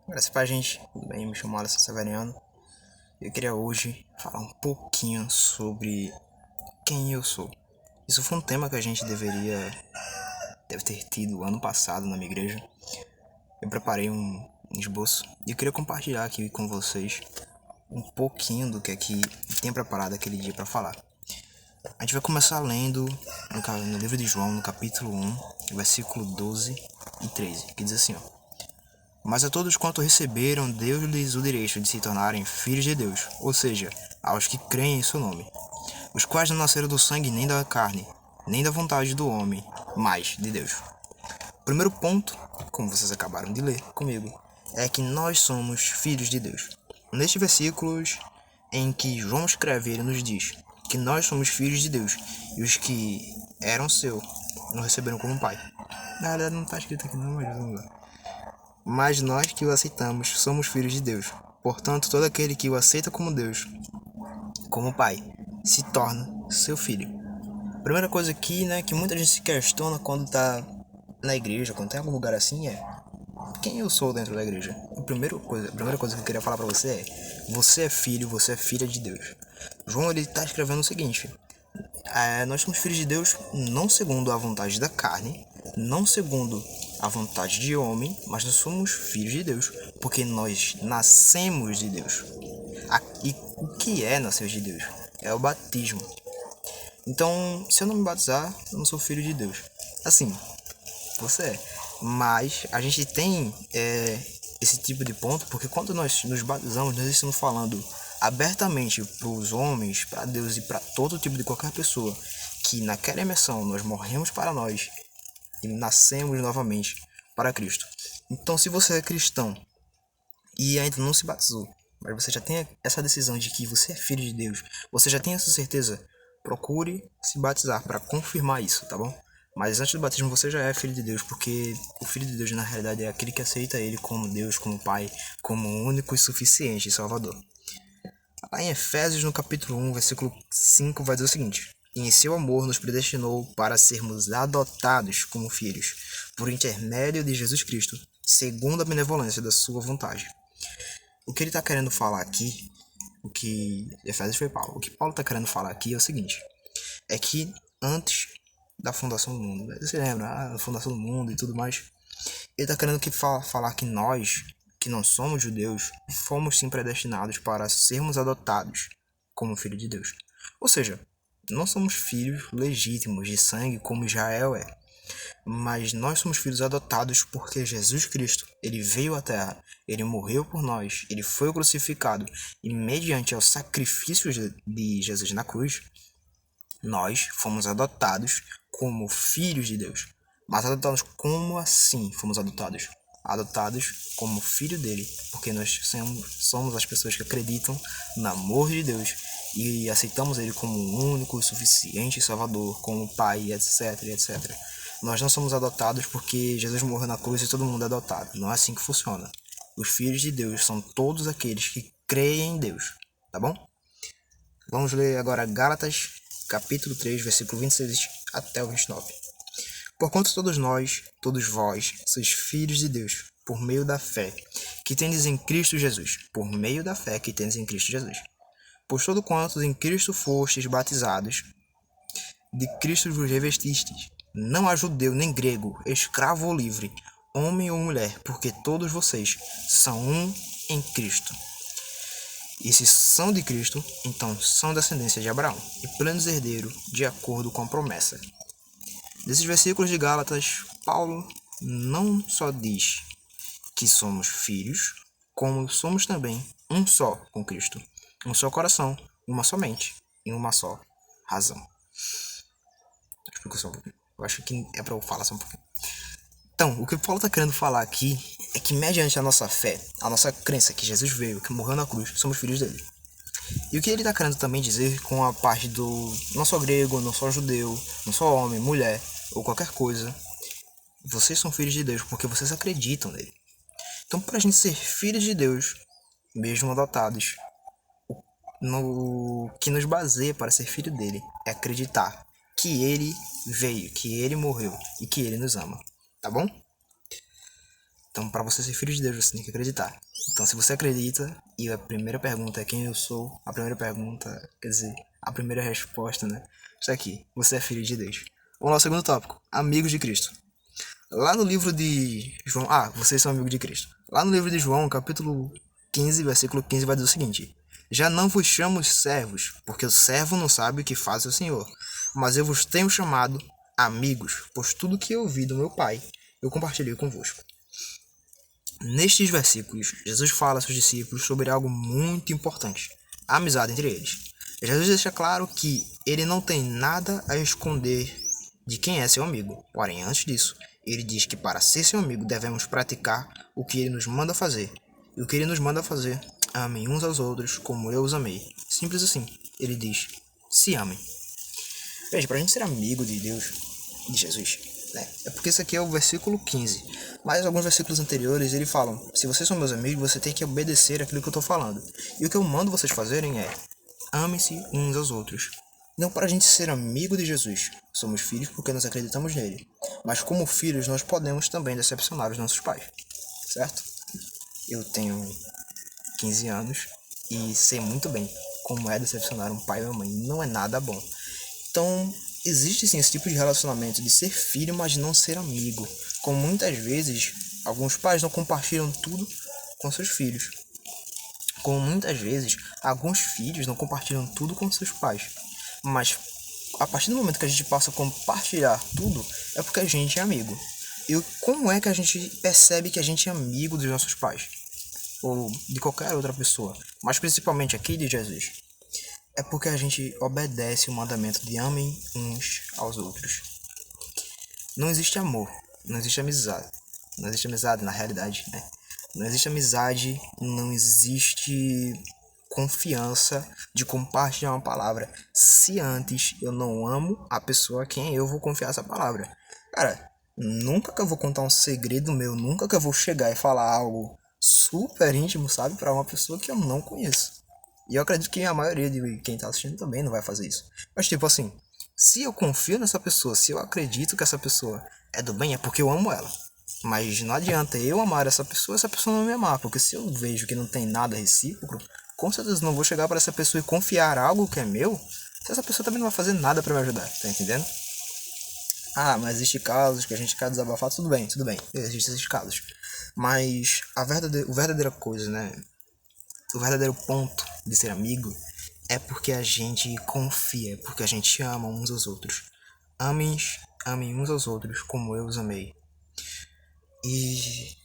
Graças pra gente, tudo bem? Me chamo Alisson Severiano. Eu queria hoje falar um pouquinho sobre quem eu sou. Isso foi um tema que a gente deve ter tido ano passado na minha igreja. Eu preparei um esboço e eu queria compartilhar aqui com vocês um pouquinho do que é que eu tinha preparado aquele dia para falar. A gente vai começar lendo no livro de João, no capítulo 1, versículo 12 e 13, que diz assim, ó. Mas a todos quanto receberam, deu-lhes o direito de se tornarem filhos de Deus, ou seja, aos que creem em seu nome, os quais não nasceram do sangue nem da carne, nem da vontade do homem, mas de Deus. O primeiro ponto, como vocês acabaram de ler comigo, é que nós somos filhos de Deus. Nestes versículos em que João escreve, ele nos diz que nós somos filhos de Deus, e os que eram seu não receberam como pai. Na verdade não está escrito aqui não, mas vamos lá. Mas nós que o aceitamos somos filhos de Deus. Portanto, todo aquele que o aceita como Deus, como Pai, se torna seu filho. Primeira coisa aqui, né, que muita gente se questiona quando tá na igreja, quando tem algum lugar assim, é quem eu sou dentro da igreja. A primeira coisa que eu queria falar pra você é filho, você é filha de Deus. João, ele tá escrevendo o seguinte: nós somos filhos de Deus não segundo a vontade da carne, não segundo a vontade de homem, mas nós somos filhos de Deus, porque nós nascemos de Deus. E o que é nascer de Deus? É o batismo. Então, se eu não me batizar, eu não sou filho de Deus. Assim, você é. Mas a gente tem esse tipo de ponto, porque quando nós nos batizamos, nós estamos falando abertamente para os homens, para Deus e para todo tipo de qualquer pessoa, que naquela imersão nós morremos para nós e nascemos novamente para Cristo. Então, se você é cristão e ainda não se batizou, mas você já tem essa decisão de que você é filho de Deus, você já tem essa certeza, procure se batizar para confirmar isso, tá bom? Mas antes do batismo você já é filho de Deus, porque o filho de Deus na realidade é aquele que aceita ele como Deus, como Pai, como único e suficiente Salvador. Lá em Efésios, no capítulo 1, versículo 5, vai dizer o seguinte: E em seu amor nos predestinou para sermos adotados como filhos, por intermédio de Jesus Cristo, segundo a benevolência da sua vontade. O que ele está querendo falar aqui, o que Efésios foi Paulo, o que Paulo está querendo falar aqui é o seguinte: é que antes da fundação do mundo, você lembra, a fundação do mundo e tudo mais, ele está querendo falar que nós, que não somos judeus, fomos sim predestinados para sermos adotados como filho de Deus. Ou seja, não somos filhos legítimos de sangue como Israel é, mas nós somos filhos adotados porque Jesus Cristo, ele veio à terra, ele morreu por nós, ele foi crucificado e mediante ao sacrifício de Jesus na cruz, nós fomos adotados como filhos de Deus. Mas adotados como assim fomos adotados? Adotados como filho dele, porque nós somos as pessoas que acreditam no amor de Deus e aceitamos ele como um único, suficiente Salvador, como Pai, etc, etc. Nós não somos adotados porque Jesus morreu na cruz e todo mundo é adotado. Não é assim que funciona. Os filhos de Deus são todos aqueles que creem em Deus, tá bom? Vamos ler agora Gálatas, capítulo 3, versículo 26 até o 29. Porquanto todos nós, todos vós, sois filhos de Deus, por meio da fé, que tendes em Cristo Jesus. Por meio da fé que tendes em Cristo Jesus. Pois todo quantos em Cristo fostes batizados, de Cristo vos revestistes. Não há judeu nem grego, escravo ou livre, homem ou mulher, porque todos vocês são um em Cristo. E se são de Cristo, então são descendência de Abraão, e plenos herdeiros de acordo com a promessa. Nesses versículos de Gálatas, Paulo não só diz que somos filhos, como somos também um só com Cristo, um só coração, uma só mente e uma só razão. Explico só um pouquinho. Eu acho que é para eu falar só um pouquinho. Então, o que Paulo está querendo falar aqui é que mediante a nossa fé, a nossa crença que Jesus veio, que morreu na cruz, somos filhos dele. E o que ele está querendo também dizer com a parte do não só grego, não só judeu, não só homem, mulher ou qualquer coisa, vocês são filhos de Deus porque vocês acreditam nele. Então, para a gente ser filhos de Deus, mesmo adotados, no que nos baseia para ser filho dele é acreditar que ele veio, que ele morreu e que ele nos ama. Tá bom? Então, para você ser filho de Deus, você tem que acreditar. Então, se você acredita, e a primeira pergunta é quem eu sou, a primeira pergunta, quer dizer, a primeira resposta, né? Está aqui, você é filho de Deus. Vamos lá ao segundo tópico, amigos de Cristo. Lá no livro de João, vocês são amigos de Cristo. Lá no livro de João, capítulo 15, versículo 15, vai dizer o seguinte: já não vos chamo servos, porque o servo não sabe o que faz o Senhor, mas eu vos tenho chamado amigos, pois tudo que eu ouvi do meu Pai, eu compartilhei convosco. Nestes versículos, Jesus fala aos seus discípulos sobre algo muito importante, a amizade entre eles. Jesus deixa claro que ele não tem nada a esconder de quem é seu amigo. Porém, antes disso, ele diz que para ser seu amigo devemos praticar o que ele nos manda fazer. E o que ele nos manda fazer, amem uns aos outros como eu os amei. Simples assim. Ele diz, se amem. Veja, para a gente ser amigo de Deus, de Jesus, né? É porque esse aqui é o versículo 15. Mas alguns versículos anteriores ele falam: se vocês são meus amigos, você tem que obedecer aquilo que eu estou falando. E o que eu mando vocês fazerem é: amem-se uns aos outros. Não para a gente ser amigo de Jesus, somos filhos porque nós acreditamos nele. Mas como filhos, nós podemos também decepcionar os nossos pais, certo? Eu tenho 15 anos e sei muito bem como é decepcionar um pai e uma mãe. Não é nada bom. Então, existe sim esse tipo de relacionamento de ser filho, mas não ser amigo. Como muitas vezes, alguns pais não compartilham tudo com seus filhos. Como muitas vezes, alguns filhos não compartilham tudo com seus pais. Mas, a partir do momento que a gente passa a compartilhar tudo, é porque a gente é amigo. E como é que a gente percebe que a gente é amigo dos nossos pais? Ou de qualquer outra pessoa, mas principalmente aqui de Jesus? É porque a gente obedece o mandamento de amem uns aos outros. Não existe amor, não existe amizade. Não existe amizade na realidade, né? Não existe amizade, não existe confiança de compartilhar uma palavra se antes eu não amo a pessoa a quem eu vou confiar essa palavra. Cara, nunca que eu vou contar um segredo meu, nunca que eu vou chegar e falar algo super íntimo, sabe, para uma pessoa que eu não conheço. E eu acredito que a maioria de quem tá assistindo também não vai fazer isso. Mas tipo assim, se eu confio nessa pessoa, se eu acredito que essa pessoa é do bem, é porque eu amo ela. Mas não adianta eu amar essa pessoa não me amar. Porque se eu vejo que não tem nada recíproco, com certeza não vou chegar para essa pessoa e confiar algo que é meu, se essa pessoa também não vai fazer nada para me ajudar, tá entendendo? Mas existe casos que a gente quer desabafar, tudo bem, existem esses casos. Mas a verdadeira coisa, né? O verdadeiro ponto de ser amigo é porque a gente confia, é porque a gente ama uns aos outros. Amem uns aos outros como eu os amei. E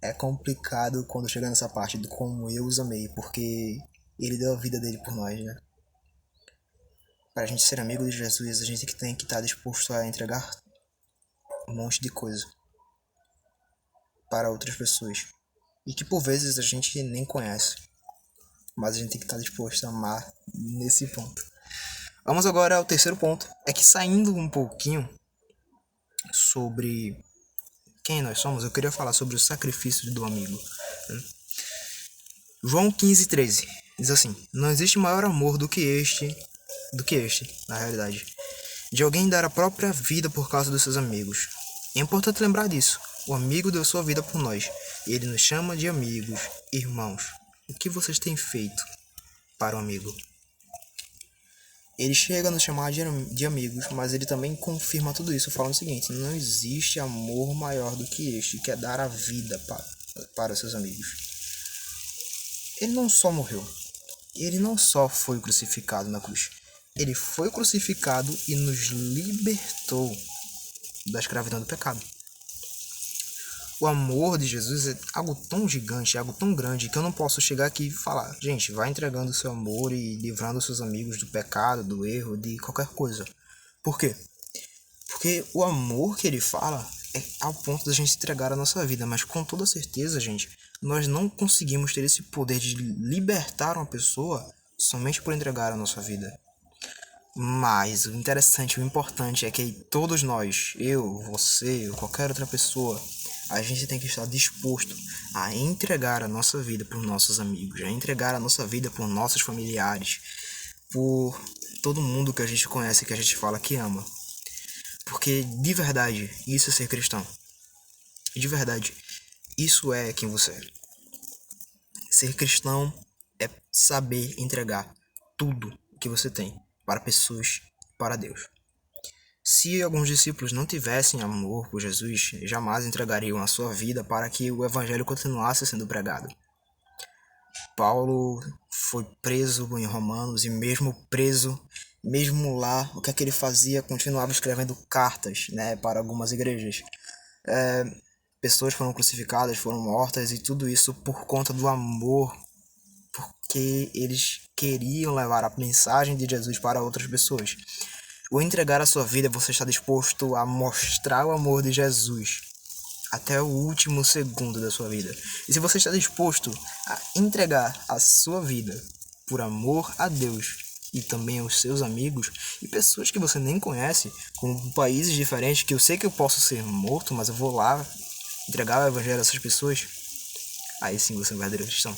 é complicado quando chega nessa parte do como eu os amei, porque ele deu a vida dele por nós, né? Para a gente ser amigo de Jesus, a gente tem que estar disposto a entregar um monte de coisa para outras pessoas. E que por vezes a gente nem conhece. Mas a gente tem que estar disposto a amar nesse ponto. Vamos agora ao terceiro ponto. É que saindo um pouquinho sobre quem nós somos, eu queria falar sobre o sacrifício do amigo. João 15:13 diz assim: não existe maior amor do que este, na realidade, de alguém dar a própria vida por causa dos seus amigos. É importante lembrar disso. O amigo deu sua vida por nós. E ele nos chama de amigos, irmãos. O que vocês têm feito para o amigo? Ele chega a nos chamar de amigos, mas ele também confirma tudo isso, falando o seguinte: não existe amor maior do que este, que é dar a vida para seus amigos. Ele não só morreu, ele não só foi crucificado na cruz, ele foi crucificado e nos libertou da escravidão do pecado. O amor de Jesus é algo tão gigante, é algo tão grande, que eu não posso chegar aqui e falar: gente, vai entregando o seu amor e livrando seus amigos do pecado, do erro, de qualquer coisa. Por quê? Porque o amor que ele fala é ao ponto da gente entregar a nossa vida, mas com toda certeza, gente, nós não conseguimos ter esse poder de libertar uma pessoa somente por entregar a nossa vida. Mas o interessante, o importante é que todos nós, eu, você, ou qualquer outra pessoa, a gente tem que estar disposto a entregar a nossa vida por nossos amigos, a entregar a nossa vida por nossos familiares, por todo mundo que a gente conhece, que a gente fala que ama. Porque de verdade, isso é ser cristão. De verdade, Isso é quem você é. Ser cristão é saber entregar tudo o que você tem para pessoas e para Deus. Se alguns discípulos não tivessem amor por Jesus, jamais entregariam a sua vida para que o evangelho continuasse sendo pregado. Paulo foi preso em Romanos e mesmo preso, mesmo lá, o que é que ele fazia? Continuava escrevendo cartas, para algumas igrejas. Pessoas foram crucificadas, foram mortas e tudo isso por conta do amor, porque eles queriam levar a mensagem de Jesus para outras pessoas. O entregar a sua vida, você está disposto a mostrar o amor de Jesus até o último segundo da sua vida. E se você está disposto a entregar a sua vida por amor a Deus e também aos seus amigos e pessoas que você nem conhece, com países diferentes, que eu sei que eu posso ser morto, mas eu vou lá entregar o evangelho a essas pessoas, aí sim você é um verdadeiro cristão.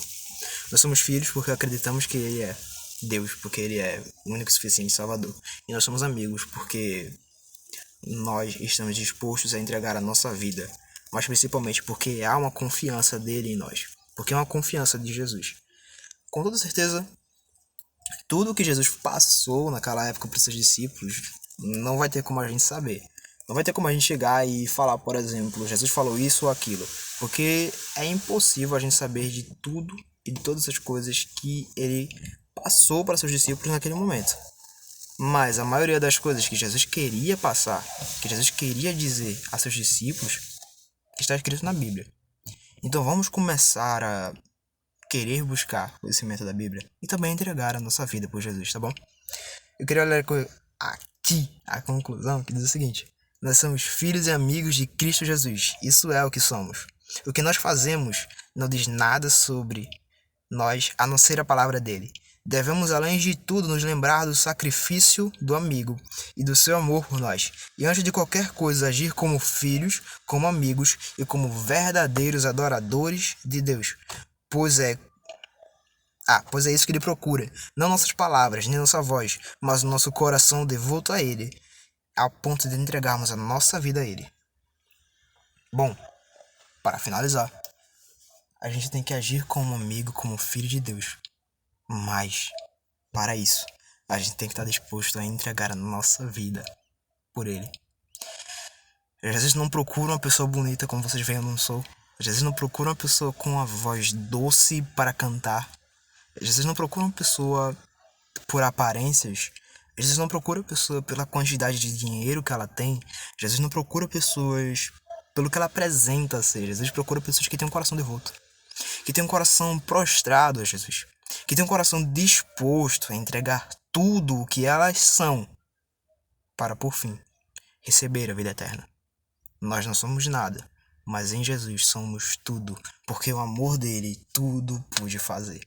Nós somos filhos porque acreditamos que Ele é Deus, porque Ele é o único e suficiente Salvador. E nós somos amigos porque nós estamos dispostos a entregar a nossa vida, mas principalmente porque há uma confiança dele em nós, porque é uma confiança de Jesus. Com toda certeza, tudo o que Jesus passou naquela época para os seus discípulos não vai ter como a gente saber. Não vai ter como a gente chegar e falar, por exemplo, Jesus falou isso ou aquilo, porque é impossível a gente saber de tudo e de todas as coisas que ele passou para seus discípulos naquele momento. Mas a maioria das coisas que Jesus queria passar, que Jesus queria dizer a seus discípulos, está escrito na Bíblia. Então vamos começar a querer buscar o conhecimento da Bíblia e também entregar a nossa vida por Jesus, tá bom? Eu queria olhar aqui a conclusão que diz o seguinte: nós somos filhos e amigos de Cristo Jesus. Isso é o que somos. O que nós fazemos não diz nada sobre nós, a não ser a palavra dele. Devemos, além de tudo, nos lembrar do sacrifício do amigo e do seu amor por nós. E antes de qualquer coisa, agir como filhos, como amigos e como verdadeiros adoradores de Deus. Pois é isso que ele procura. Não nossas palavras, nem nossa voz, mas o nosso coração devoto a ele, ao ponto de entregarmos a nossa vida a ele. Bom, para finalizar, a gente tem que agir como amigo, como filho de Deus. Mas, para isso, a gente tem que estar disposto a entregar a nossa vida por ele. Jesus não procura uma pessoa bonita como vocês veem eu não sou. Jesus não procura uma pessoa com uma voz doce para cantar. Jesus não procura uma pessoa por aparências. Jesus não procura a pessoa pela quantidade de dinheiro que ela tem. Jesus não procura pessoas pelo que ela apresenta ser. Jesus procura pessoas que têm um coração devoto, que têm um coração prostrado a Jesus, que têm um coração disposto a entregar tudo o que elas são para, por fim, receber a vida eterna. Nós não somos nada, mas em Jesus somos tudo, porque o amor dele tudo pôde fazer.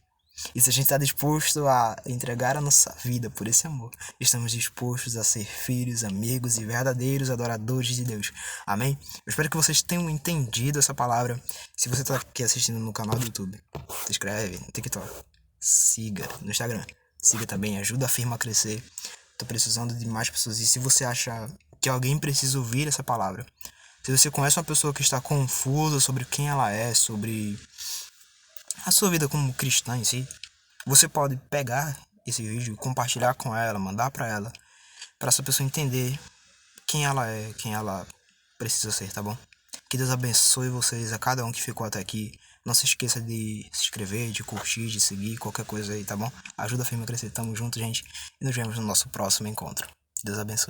E se a gente está disposto a entregar a nossa vida por esse amor, estamos dispostos a ser filhos, amigos e verdadeiros adoradores de Deus. Amém? Eu espero que vocês tenham entendido essa palavra. Se você está aqui assistindo no canal do YouTube, se inscreve no TikTok, siga no Instagram, siga também, ajuda a firma a crescer. Tô precisando de mais pessoas. E se você acha que alguém precisa ouvir essa palavra, se você conhece uma pessoa que está confusa sobre quem ela é, sobre a sua vida como cristã em si, você pode pegar esse vídeo, compartilhar com ela, mandar para ela, para essa pessoa entender quem ela é, quem ela precisa ser, tá bom? Que Deus abençoe vocês, a cada um que ficou até aqui. Não se esqueça de se inscrever, de curtir, de seguir, qualquer coisa aí, tá bom? Ajuda a firma a crescer. Tamo junto, gente. E nos vemos no nosso próximo encontro. Deus abençoe.